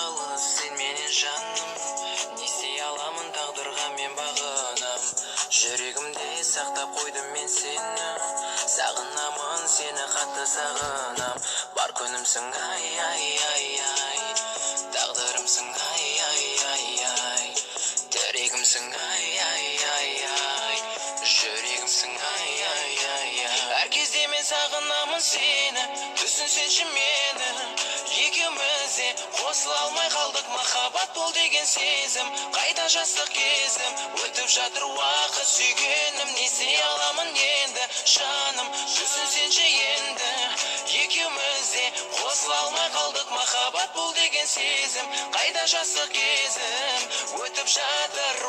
алыс сен менен жаным, не істей аламын тағдырға мен бағынам. Жүрегімде сақтап қойдым мен сені, сағынамын сені қатты сағынам. Бар күнімсің ай ай ай ай, тағдырымсың ай ай ай ай, тірегімсің ай ай ай ай, жүрегімсің ай ай ай ай. Әр кезде мен сағынамын сені, түсінсеңші мені, екеуміз де қосыла алмай қалдық. Махаббат бол деген сезім, қайда жастық кезім, өтіп жатыр уақыт сүйгенім. Не істей аламын енді жаным, түсінсеңші енді, екеуміз де қосыла алмай қалдық. Махаббат бол деген сезім, қайда жастық кезім, өтіп жатыр